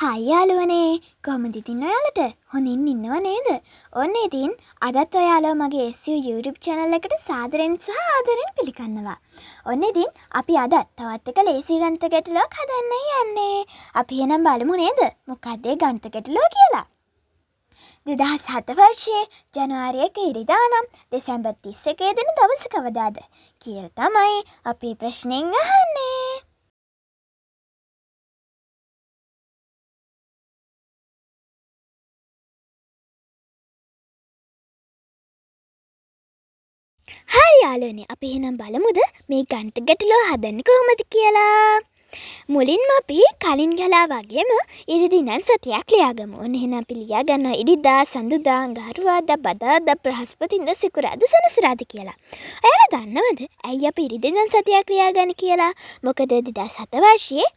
හයි යාළුවනේ කොහොමද ඉතින් ඔයාලට හොඳින් ඉන්නව නේද? ඔන්න ඉතින් අදත් ඔයාලව මගේ SU YouTube channel එකට සාදරයෙන් සහ ආදරයෙන් පිළිගන්නවා. ඔන්න ඉතින් අපි අද තවත් එක ලේසි ගණිත ගැටලුවක් හදන්න යන්නේ. අපි එහෙනම් බලමු නේද? මොකක්ද ඒ ගණිත ගැටලුව කියලා. 2007 වර්ෂයේ ජනවාරි 1 ඉරිදා නම් දෙසැම්බර් 31 දින දවස කවදාද කියලා තමයි අපි ප්‍රශ්නෙන් අහන්නේ. හරි යාළුවනේ අපි එහෙනම් බලමුද මේ ගණිත ගැටලුව හදන්නේ කොහොමද කියලා. මුලින්ම අපි කලින් ගලා වගේම ඉරිදා ඉඳන් සතියක් ලියාගමු. ඔන්න එහෙනම් අපි ලියා ගන්නවා ඉරිදා, සඳුදා, අඟහරුවාදා, බදාදා, බ්‍රහස්පතින්දා, සිකුරාදා, සෙනසුරාදා කියලා. ඔයාලා දන්නවද ඇයි අපි ඉරිදා ඉඳන් සතියක් ලියාගන්නේ කියලා? මොකද 2007 වර්ෂයේ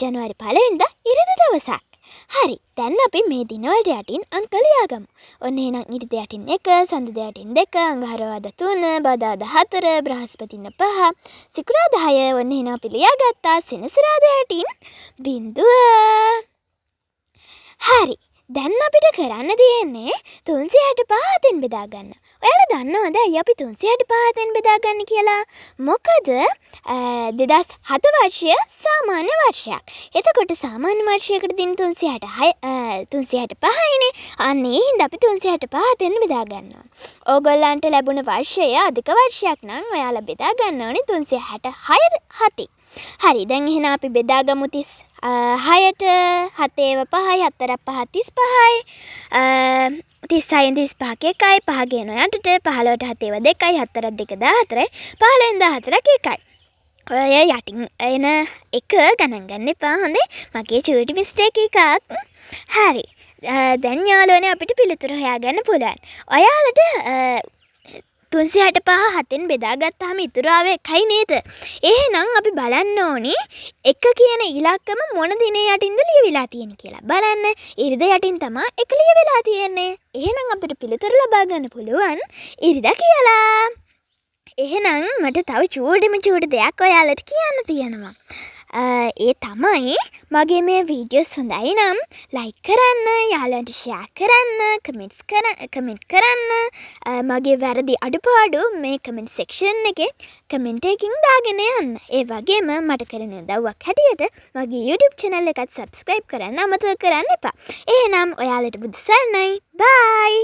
ජනවාරි 1 වෙනිදා ඉරිදා දවසක්. හරි දැන් අපි මේ දිනවලට යටින් අංක ලියාගමු. ඔන්න එහෙනම් ඉරිදා යටින් 1, සඳුදා යටින් 2, අඟහරුවාදා 3, බදාදා 4, බ්‍රහස්පතින්දා 5, සිකුරාදා 6. ඔන්න එහෙනම් අපි ලියාගත්තා සෙනසුරාදා යටින් 0. හරි දැන් අපිට කරන්න තියෙන්නේ 365 අතෙන් බෙදා ගන්න. ඔයාලා දන්නවද ඇයි අපි 365 අතෙන් බෙදා ගන්න කියලා? මොකද 2007 වර්ෂය සාමාන්‍ය වර්ෂයක්. එතකොට සාමාන්‍ය වර්ෂයකට දින 365යිනේ. අන්න ඒ හින්දා අපි 365 අතෙන් බෙදා ගන්නවා. ඕගොල්ලන්ට ලැබුණ වර්ෂය අධික වර්ෂයක් නම් ඔයාලා බෙදා ගන්න ඕනේ 366 7. හරි දැන් එහෙනම් අපි බෙදාගමු 6ට 7 5යි 4 5 35යි 36 35 එකයි 5 ගෙන 8ට 15ට 7 2යි 4 2 14යි 15 14ක් එකයි. ඔය යටින් එන එක ගණන් ගන්න එපා හොඳේ. මගේ චූටි මිස්ටේක් එකක්. හරි දැන් යාළුවනේ අපිට පිළිතුර හොයාගන්න පුළුවන්. ඔයාලට 365 7න් බෙදාගත්තාම ඉතුරු ආවේ 1යි නේද? එහෙනම් අපි බලන්න ඕනේ 1 කියන ඉලක්කම මොන දිනේ යටින්ද ලියවිලා තියෙන්නේ කියලා. බලන්න ඉරිදා යටින් තමයි 1 ලියවිලා තියෙන්නේ. එහෙනම් අපිට පිළිතුර ලබා ගන්න පුළුවන් ඉරිදා කියලා. එහෙනම් මට තව චූටි දෙයක් ඔයාලට කියන්න තියෙනවා. ඒ තමයි මගේ මේ වීඩියෝස් හොඳයි නම් ලයික් කරන්න, යාළුවන්ට ෂෙයා කරන්න, කමෙන්ට් කරන්න. මගේ වැරදි අඩුපාඩු මේ කමෙන්ට් සෙක්ෂන් එකේ කමෙන්ට් එකකින් දාගෙන යන්න. ඒ වගේම මට කරන උදව්වක් හැටියට මගේ YouTube channel එකත් subscribe කරන්න අමතක කරන්න එපා. එහෙනම් ඔයාලට බුදු සරණයි. bye